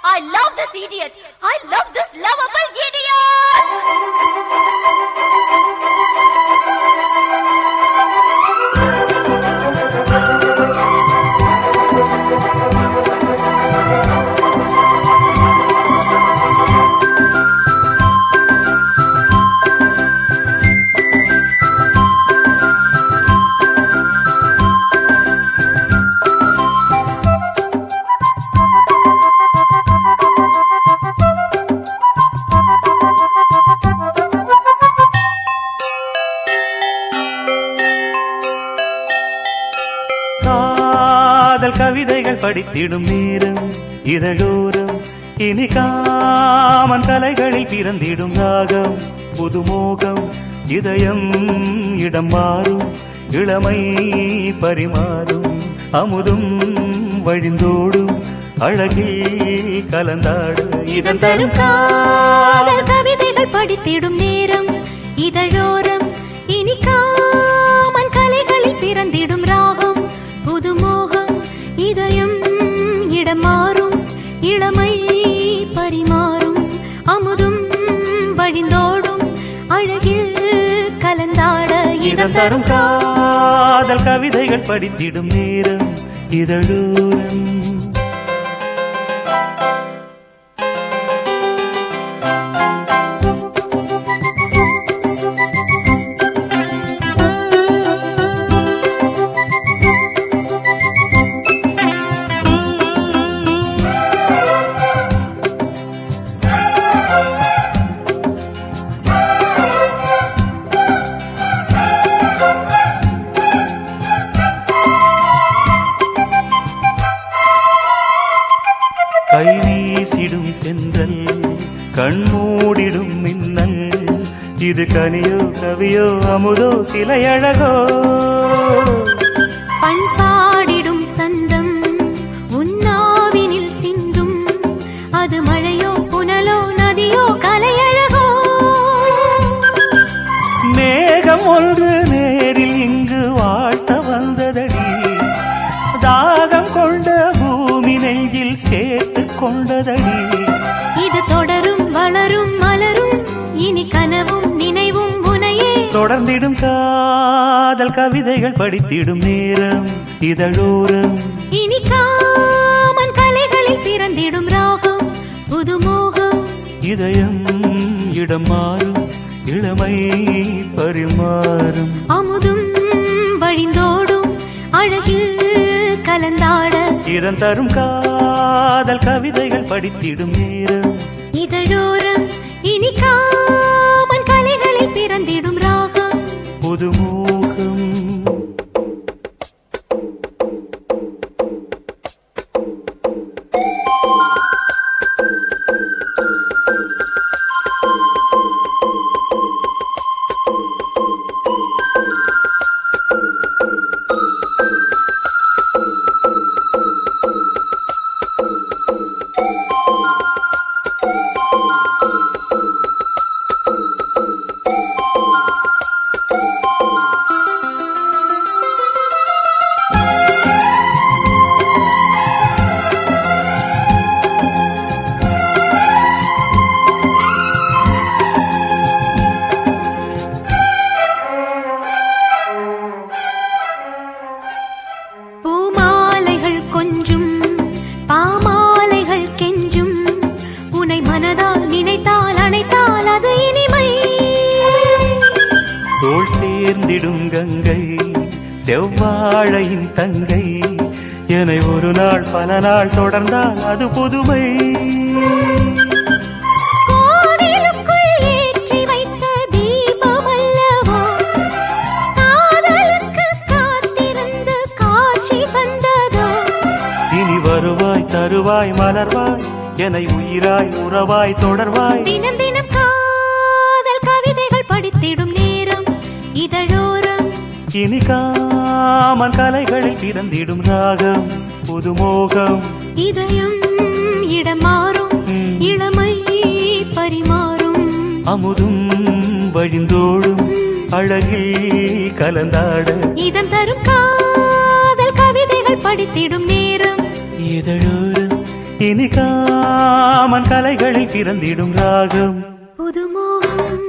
I love this idiot. I love this lovable idiot. கவிதைகள் படித்திடும் நேரம் இதழோரம் இனி காமன் கலைகளில் பிறந்திடும் ராகம் புதுமோகம் இதயம் இடம் மாறும் இளமை பரிமாறும் அமுதும் வழிந்தோடும் அழகில் கலந்தாடு இதன் தரும் காதல் கவிதைகள் படித்திடும் நேரம் இதழோரம் இனி காமன் கலைகளில் பிறந்திடும் ராகம் புதுமோகம் இதயம் இடம் மாறும் இளமை பரிமாறும் அமுதும் வழிந்தோடும் அழகில் கலந்தாட இதன் தரும் காதல் கவிதைகள் படித்திடும் நேரம் இதழோரம் கை வீசிடும் தென்றல் கண்மூடிடும் மின்னல் இது கனியோ கவியோ அமுதோ சிலையழகோ பண்பாடிடும் சந்தம் உன்னாவினில் சிந்தும் அது மழையோ புனலோ நதியோ கலையழகோ மேகம் ஒன்று நேரில் இங்கு வாழ்த்த வந்ததடி தாகம் கொண்ட பூமி நெஞ்சில் சேர்த்து கொண்டதடி இது தொடரும் வளரும் மலரும் இனி கனவும் நினைவும் உனையே தொடர்ந்திடும் காதல் கவிதைகள் படித்திடும் நேரம் இதழோரம் இனி காமன் கலைகளில் பிறந்திடும் ராகம் புதுமோகம் இதயம் இடம் மாறும் இளமை பரிமாறும் அமுதும் வழிந்தோடும் அழகில் கலந்தாட இதன் தரும் காதல் கவிதைகள் படித்திடும் நேரம் இதழோரம் இனி காமன் கலைகளில் பிறந்திடும் ராகம் புதுமோகம் சேர்ந்திடும் கங்கை செவ்வாழையின் தங்கை என்னை ஒரு நாள் பல நாள் தொடர்ந்தால் அது புதுமை இனி வருவாய் தருவாய் மலர்வாய் என்னை உயிராய் உறவாய் தொடர்வாய் தினம் தினம் காதல் கவிதைகள் படித்திடும் நேரம் இதழோரம் இனி காமன் கலைகளில் பிறந்திடும் ராகம் புதுமோகம் இதயம் இடம் மாறும் இளமை பரிமாறும் அமுதும் வழிந்தோடும் அழகில் கலந்தாட இதம் தரும் காதல் கவிதைகள் படித்திடும் நேரம் இதழோரம் இனி காமன் கலைகளில் பிறந்திடும் ராகம் புதுமோகம்